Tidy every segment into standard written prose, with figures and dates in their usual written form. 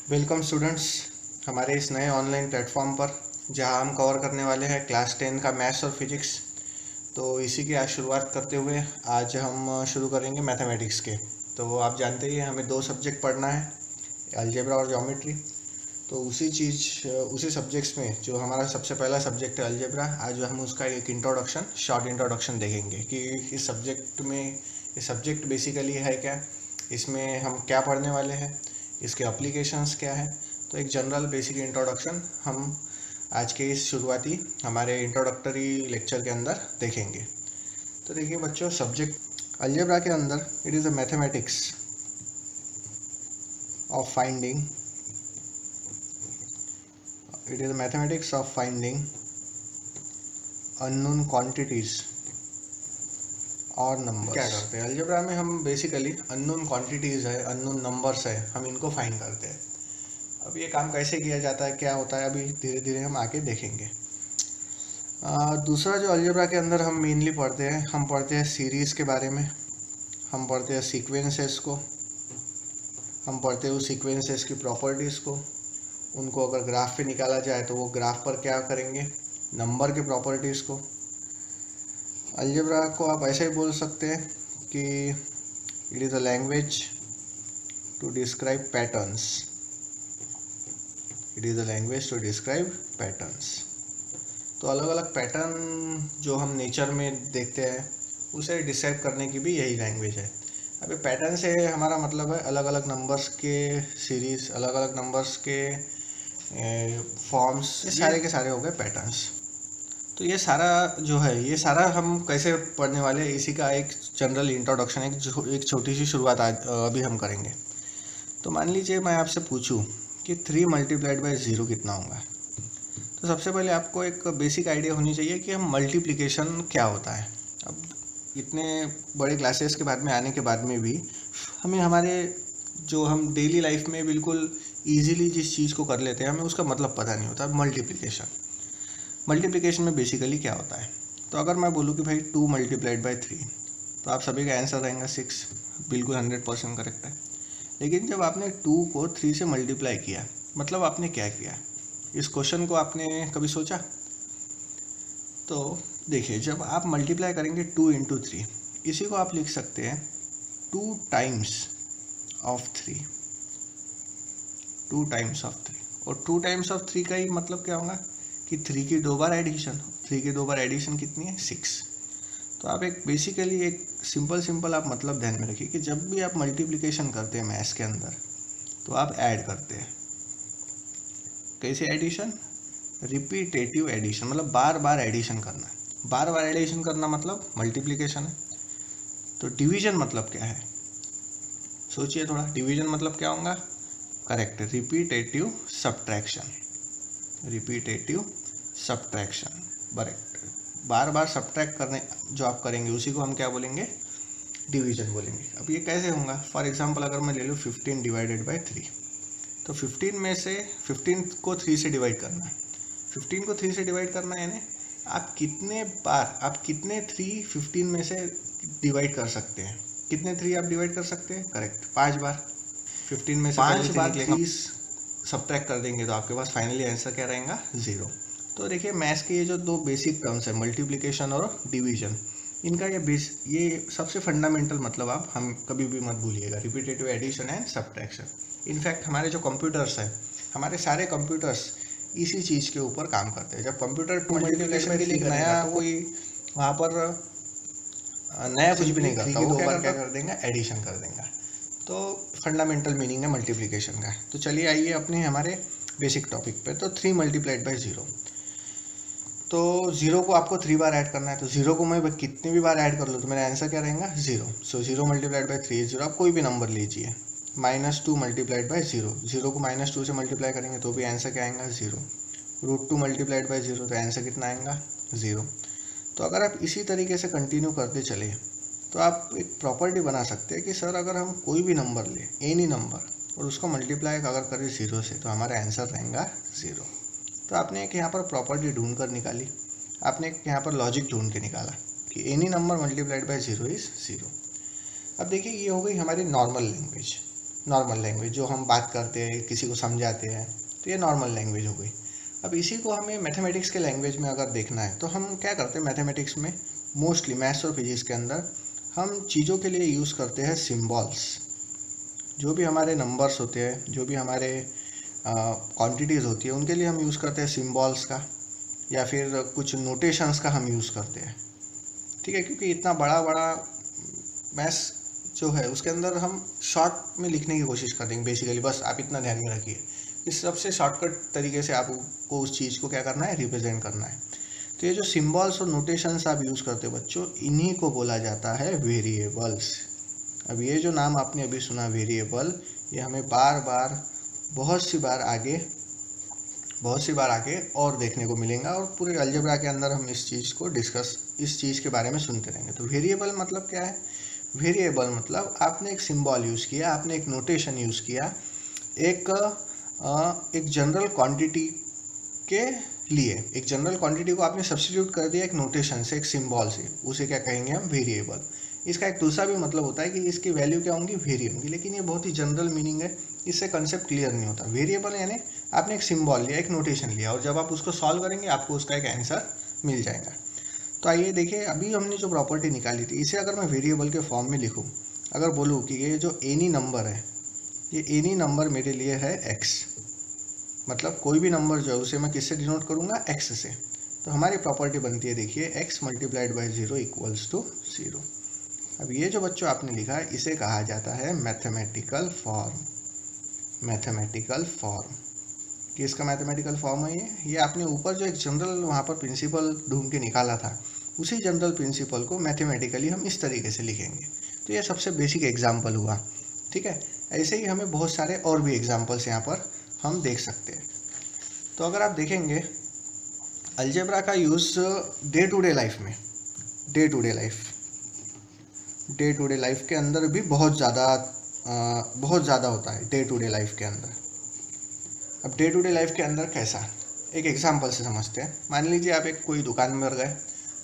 Welcome students हमारे इस नए ऑनलाइन प्लेटफॉर्म पर, जहां हम कवर करने वाले हैं क्लास 10 का मैथ्स और फिजिक्स। तो इसी की आज शुरुआत करते हुए आज हम शुरू करेंगे मैथमेटिक्स के। तो आप जानते ही हैं हमें दो सब्जेक्ट पढ़ना है, अलजेब्रा और ज्योमेट्री। तो उसी सब्जेक्ट्स में जो हमारा सबसे पहला सब्जेक्ट है अलजेब्रा, आज हम उसका एक शॉर्ट इंट्रोडक्शन देखेंगे कि ये सब्जेक्ट बेसिकली है क्या, इसमें हम क्या पढ़ने वाले हैं, इसके एप्लीकेशंस क्या है। तो एक जनरल बेसिक इंट्रोडक्शन हम आज के इस शुरुआती हमारे इंट्रोडक्टरी लेक्चर के अंदर देखेंगे। तो देखिए बच्चों, सब्जेक्ट अलजेब्रा के अंदर it is a mathematics of finding unknown quantities और नंबर्स। क्या करते हैं अलजेब्रा में हम बेसिकली अननोन क्वांटिटीज़ है, अननोन नंबर्स है, हम इनको फाइंड करते हैं। अब ये काम कैसे किया जाता है, क्या होता है, अभी धीरे धीरे हम आगे देखेंगे। दूसरा जो अलजेब्रा के अंदर हम मेनली पढ़ते हैं, हम पढ़ते हैं सीरीज़ के बारे में, हम पढ़ते हैं सीक्वेंसेस को, हम पढ़ते हैं उस सीक्वेंसेस की प्रॉपर्टीज़ को। उनको अगर ग्राफ पे निकाला जाए तो वो ग्राफ पर क्या करेंगे, नंबर के प्रॉपर्टीज़ को। अलजेब्रा को आप ऐसे ही बोल सकते हैं कि it is a language to describe patterns. तो अलग अलग पैटर्न जो हम नेचर में देखते हैं उसे डिस्क्राइब करने की भी यही लैंग्वेज है। अभी पैटर्न से हमारा मतलब है अलग अलग नंबर्स के सीरीज़, अलग अलग नंबर्स के फॉर्म्स, ये सारे के सारे हो गए पैटर्न्स। तो ये सारा हम कैसे पढ़ने वाले हैं, इसी का एक जनरल इंट्रोडक्शन, एक छोटी सी शुरुआत आज अभी हम करेंगे। तो मान लीजिए मैं आपसे पूछूं कि 3 मल्टीप्लाइड बाई 0 कितना होगा। तो सबसे पहले आपको एक बेसिक आइडिया होनी चाहिए कि हम मल्टीप्लिकेशन क्या होता है। अब इतने बड़े क्लासेस के बाद में आने के बाद में भी हमें हम डेली लाइफ में बिल्कुल ईजीली जिस चीज़ को कर लेते हैं, हमें उसका मतलब पता नहीं होता। मल्टीप्लिकेशन में बेसिकली क्या होता है। तो अगर मैं बोलूँ कि भाई 2 मल्टीप्लाइड बाई 3, तो आप सभी का आंसर रहेगा 6, बिल्कुल 100% करेक्ट है। लेकिन जब आपने 2 को 3 से मल्टीप्लाई किया, मतलब आपने क्या किया, इस क्वेश्चन को आपने कभी सोचा? तो देखिए, जब आप मल्टीप्लाई करेंगे 2 इंटू 3, इसी को आप लिख सकते हैं 2 टाइम्स ऑफ 3, और 2 टाइम्स ऑफ 3 का ही मतलब क्या होगा कि 3 की 2 बार एडिशन कितनी है, 6। तो आप एक सिंपल आप मतलब ध्यान में रखिए कि जब भी आप मल्टीप्लिकेशन करते हैं मैथ्स के अंदर, तो आप ऐड करते हैं। कैसे एडिशन? रिपीटेटिव एडिशन, मतलब बार बार एडिशन करना मतलब मल्टीप्लिकेशन है। तो डिवीजन मतलब क्या है, सोचिए थोड़ा, डिवीजन मतलब क्या होगा? Correct, repetitive subtraction, correct. बार बार सब्ट्रैक्ट करने जो आप करेंगे उसी को हम क्या बोलेंगे, डिवीजन बोलेंगे। अब ये कैसे होगा? फॉर एग्जांपल अगर मैं ले लूँ 15 डिवाइडेड बाई 3, तो 15 में से 15 को 3 से डिवाइड करना है। 15 को 3 से डिवाइड करना है, यानी आप कितने 3 15 में से डिवाइड कर सकते हैं। कितने 3 आप डिवाइड कर सकते हैं? करेक्ट, 5 बार। 15 में से 5 बार 30 सब्ट्रैक्ट कर देंगे तो आपके पास फाइनली आंसर क्या रहेगा, 0। तो देखिए, मैथ्स के ये जो दो बेसिक टर्म्स है, मल्टीप्लिकेशन और डिवीजन, इनका ये सबसे फंडामेंटल मतलब आप हम कभी भी मत भूलिएगा, repetitive addition and subtraction. In fact हमारे जो कंप्यूटर्स हैं, हमारे सारे कंप्यूटर्स इसी चीज़ के ऊपर काम करते हैं। जब कंप्यूटर मल्टीप्लिकेशन के लिए नया कोई वहाँ पर नया कुछ भी नहीं करता, वो क्या कर देंगे, एडिशन कर देंगे। तो फंडामेंटल मीनिंग है मल्टीप्लिकेशन का। तो चलिए आइए अपने हमारे बेसिक टॉपिक पे। तो 3 मल्टीप्लाइड बाई 0, तो 0 को आपको 3 बार ऐड करना है। तो 0 को मैं कितनी भी बार ऐड कर लूँ तो मेरा आंसर क्या रहेगा, 0। सो 0 मल्टीप्लाइड बाई 3 0। आप कोई भी नंबर लीजिए, -2 मल्टीप्लाइड बाई 0, 0 को -2 से मल्टीप्लाई करेंगे तो भी आंसर क्या आएगा, 0। √2 मल्टीप्लाइड बाई 0, तो आंसर कितना आएगा, 0। तो अगर आप इसी तरीके से कंटिन्यू करते चले तो आप एक प्रॉपर्टी बना सकते हैं कि सर अगर हम कोई भी नंबर लें, एनी नंबर, और उसको मल्टीप्लाई अगर करें 0 से, तो हमारा आंसर रहेगा 0। तो आपने एक यहाँ पर प्रॉपर्टी ढूंढ कर निकाली, आपने एक यहाँ पर लॉजिक ढूंढ के निकाला कि any number multiplied by 0 is 0। अब देखिए, ये हो गई हमारी नॉर्मल लैंग्वेज। नॉर्मल लैंग्वेज जो हम बात करते हैं, किसी को समझाते हैं, तो ये नॉर्मल लैंग्वेज हो गई। अब इसी को हमें मैथमेटिक्स के लैंग्वेज में अगर देखना है तो हम क्या करते हैं, मैथमेटिक्स में मोस्टली मैथ्स और फिजिक्स के अंदर हम चीज़ों के लिए यूज़ करते हैं सिम्बॉल्स। जो भी हमारे नंबर्स होते हैं, जो भी हमारे क्वांटिटीज़ होती है, उनके लिए हम यूज़ करते हैं सिम्बॉल्स का, या फिर कुछ नोटेशंस का हम यूज़ करते हैं। ठीक है, क्योंकि इतना बड़ा बड़ा मैथ्स जो है उसके अंदर हम शॉर्ट में लिखने की कोशिश करेंगे बेसिकली। बस आप इतना ध्यान में रखिए कि सबसे शॉर्टकट तरीके से आपको उस चीज़ को क्या करना है, रिप्रेजेंट करना है। तो ये जो सिम्बॉल्स और नोटेशंस आप यूज़ करते हो बच्चों, इन्हीं को बोला जाता है वेरिएबल्स। अब ये जो नाम आपने अभी सुना वेरिएबल, ये हमें बार बार बहुत सी बार आगे और देखने को मिलेगा, और पूरे अलजेब्रा के अंदर हम इस चीज़ के बारे में सुनते रहेंगे। तो वेरिएबल मतलब क्या है? वेरिएबल मतलब आपने एक सिंबल यूज़ किया, आपने एक नोटेशन यूज़ किया एक जनरल क्वांटिटी के लिए, एक जनरल क्वांटिटी को आपने सब्स्टिट्यूट कर दिया एक नोटेशन से, एक सिंबल से, उसे क्या कहेंगे हम, वेरिएबल। इसका एक दूसरा भी मतलब होता है कि इसकी वैल्यू क्या होंगी, वेरी होंगी, लेकिन ये बहुत ही जनरल मीनिंग है, इससे कंसेप्ट क्लियर नहीं होता। वेरिएबल यानी आपने एक सिंबल लिया, एक नोटेशन लिया, और जब आप उसको सॉल्व करेंगे आपको उसका एक आंसर मिल जाएगा। तो आइए देखिए, अभी हमने जो प्रॉपर्टी निकाली थी, इसे अगर मैं वेरिएबल के फॉर्म में लिखूँ, अगर बोलूँ कि ये जो एनी नंबर है, ये एनी नंबर मेरे लिए है एक्स, मतलब कोई भी नंबर जो है उसे मैं किससे डिनोट करूँगा, एक्स से। तो हमारी प्रॉपर्टी बनती है, देखिए, X multiplied by 0 equals to 0। अब ये जो बच्चों आपने लिखा है, इसे कहा जाता है मैथमेटिकल फॉर्म। मैथमेटिकल फॉर्म, कि इसका मैथमेटिकल फॉर्म है ये आपने ऊपर जो एक जनरल वहाँ पर प्रिंसिपल ढूंढ के निकाला था, उसी जनरल प्रिंसिपल को मैथमेटिकली हम इस तरीके से लिखेंगे। तो ये सबसे बेसिक एग्जाम्पल हुआ। ठीक है, ऐसे ही हमें बहुत सारे और भी एग्जाम्पल्स यहाँ पर हम देख सकते हैं। तो अगर आप देखेंगे अलजेब्रा का use day to day life में, डे टू डे लाइफ के अंदर भी बहुत ज़्यादा होता है डे टू डे लाइफ के अंदर। अब डे टू डे लाइफ के अंदर कैसा, एक एग्जांपल से समझते हैं। मान लीजिए आप एक कोई दुकान पर गए,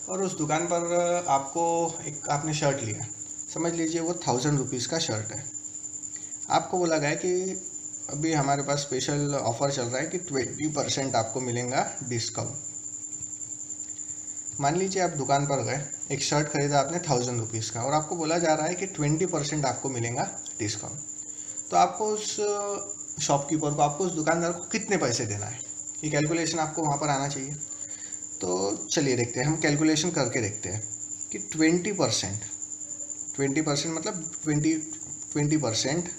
और उस दुकान पर आपने शर्ट लिया, समझ लीजिए वो 1000 रुपीज़ का शर्ट है। आपको बोला गया कि अभी हमारे पास स्पेशल ऑफर चल रहा है कि 20% आपको मिलेगा डिस्काउंट। मान लीजिए आप दुकान पर गए, एक शर्ट खरीदा आपने 1000 रुपीज़ का, और आपको बोला जा रहा है कि 20% आपको मिलेगा डिस्काउंट। तो आपको उस शॉपकीपर को, आपको उस दुकानदार को कितने पैसे देना है, ये कैलकुलेशन आपको वहाँ पर आना चाहिए। तो चलिए देखते हैं, हम कैलकुलेशन करके देखते हैं कि 20% मतलब 20%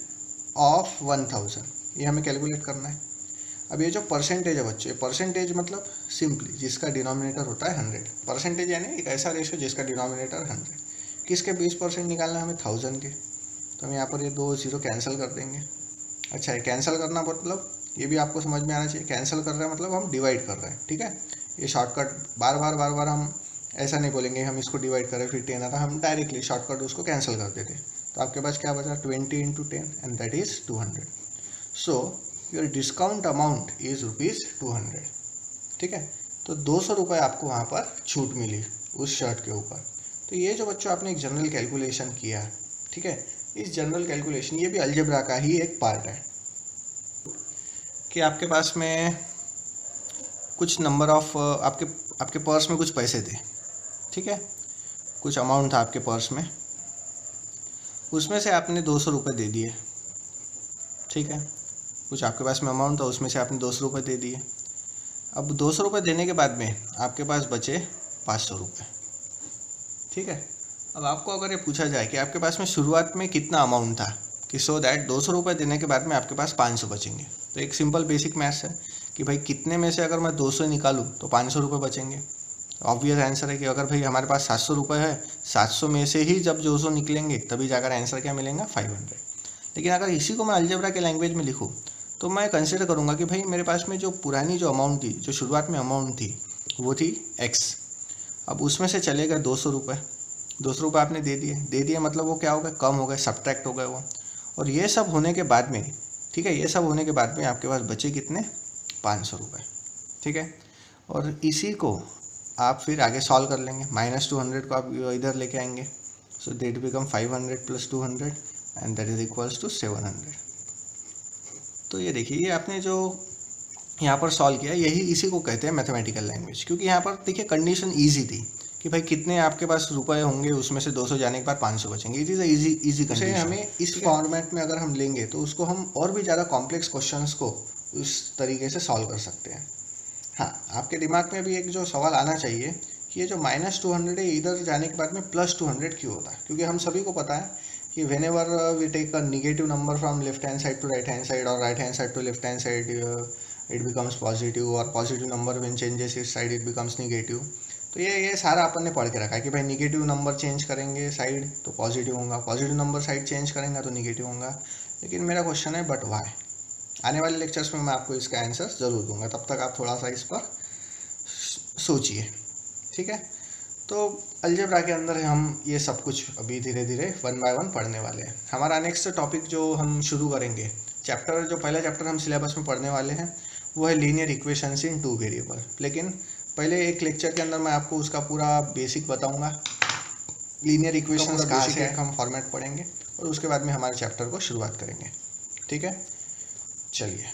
ऑफ 1000, ये हमें कैलकुलेट करना है। अब ये जो परसेंटेज है बच्चे, परसेंटेज मतलब सिंपली जिसका डिनोमिनेटर होता है 100, परसेंटेज यानी एक ऐसा रेशो जिसका डिनोमिनेटर 100। किसके 20% निकालना है हमें, 1000 के। तो हम यहाँ पर ये 2 0 कैंसिल कर देंगे। अच्छा है, कैंसिल करना मतलब ये भी आपको समझ में आना चाहिए, कैंसिल कर रहे हैं मतलब हम डिवाइड कर रहे हैं। ठीक है, ये शॉर्टकट बार बार हम ऐसा नहीं बोलेंगे हम इसको डिवाइड करें फिर 10 आता, हम डायरेक्टली शॉर्टकट उसको कैंसिल कर देते। तो आपके पास क्या बचा, 20 × 10 and that is 200। So your discount amount is ₹200। ठीक है, तो 200 रुपये आपको वहाँ पर छूट मिली उस शर्ट के ऊपर। तो ये जो बच्चों आपने एक जनरल कैलकुलेशन किया, ठीक है, इस जनरल कैलकुलेशन, ये भी अलजेब्रा का ही एक पार्ट है कि आपके पास में कुछ नंबर ऑफ आपके पर्स में कुछ पैसे थे। ठीक है, कुछ अमाउंट था आपके पर्स में, उसमें से आपने 200 रुपये दे दिए। ठीक है, कुछ आपके पास में अमाउंट था, उसमें से आपने 200 रुपये दे दिए। अब 200 रुपये देने के बाद में आपके पास बचे 500 रुपये। ठीक है, अब आपको अगर ये पूछा जाए कि आपके पास में शुरुआत में कितना अमाउंट था, कि सो दैट 200 रुपये देने के बाद में आपके पास 500 बचेंगे, तो एक सिंपल बेसिक मैथ्स है कि भाई कितने में से अगर मैं 200 निकालूँ तो 500 रुपये बचेंगे। ऑब्वियस आंसर है कि अगर भाई हमारे पास 700 रुपये है, 700 में से ही जब 200 निकलेंगे तभी जाकर आंसर क्या मिलेगा, 500। लेकिन अगर इसी को मैं अलजेब्रा के लैंग्वेज में लिखूँ तो मैं कंसिडर करूँगा कि भाई मेरे पास में जो पुरानी जो अमाउंट थी, जो शुरुआत में अमाउंट थी, वो थी x। अब उसमें से चले गए 200 रुपये, 200 रुपये आपने दे दिए मतलब वो क्या हो गए, कम हो गए, सब्ट्रैक्ट हो गए वो। और ये सब होने के बाद में, ठीक है, ये सब होने के बाद में आपके पास बचे कितने, 500 रुपये। ठीक है, और इसी को आप फिर आगे सॉल्व कर लेंगे, -200 को आप इधर लेके आएंगे, so that become 500 + 200 and that is equals to 700। तो ये देखिए, ये आपने जो यहाँ पर सॉल्व किया, यही इसी को कहते हैं मैथमेटिकल लैंग्वेज। क्योंकि यहाँ पर देखिए कंडीशन ईजी थी कि भाई कितने आपके पास रुपए होंगे, उसमें से 200 जाने के बाद 500 बचेंगे। It is easy condition. हमें इस फॉर्मेट में अगर हम लेंगे तो उसको हम और भी ज़्यादा कॉम्प्लेक्स क्वेश्चंस को उस तरीके से सॉल्व कर सकते हैं। हाँ, आपके दिमाग में भी एक जो सवाल आना चाहिए कि ये जो -200 है, इधर जाने के बाद में +200 क्यों होता है? क्योंकि हम सभी को पता है कि whenever we take a negative number from left hand side to right hand side or right hand side to left hand side, it becomes positive, और positive number when changes its side it becomes negative। तो ये सारा अपन ने पढ़ के रखा है कि भाई निगेटिव नंबर चेंज करेंगे साइड तो पॉजिटिव होगा, पॉजिटिव नंबर साइड चेंज करेंगे तो निगेटिव होगा। लेकिन मेरा क्वेश्चन है बट वाई? आने वाले लेक्चर्स में मैं आपको इसका आंसर ज़रूर दूंगा, तब तक आप थोड़ा सा इस पर सोचिए, ठीक है। तो अलजेब्रा के अंदर हम ये सब कुछ अभी धीरे धीरे 1 बाय 1 पढ़ने वाले हैं। हमारा नेक्स्ट टॉपिक जो हम शुरू करेंगे, जो पहला चैप्टर हम सिलेबस में पढ़ने वाले हैं वो है लीनियर इक्वेशंस इन 2 वेरिएबल। लेकिन पहले एक लेक्चर के अंदर मैं आपको उसका पूरा बेसिक बताऊंगा, लीनियर इक्वेशंस कहाँ से हम फॉर्मेट पढ़ेंगे, और उसके बाद में हमारे चैप्टर को शुरुआत करेंगे, ठीक है। चलिए।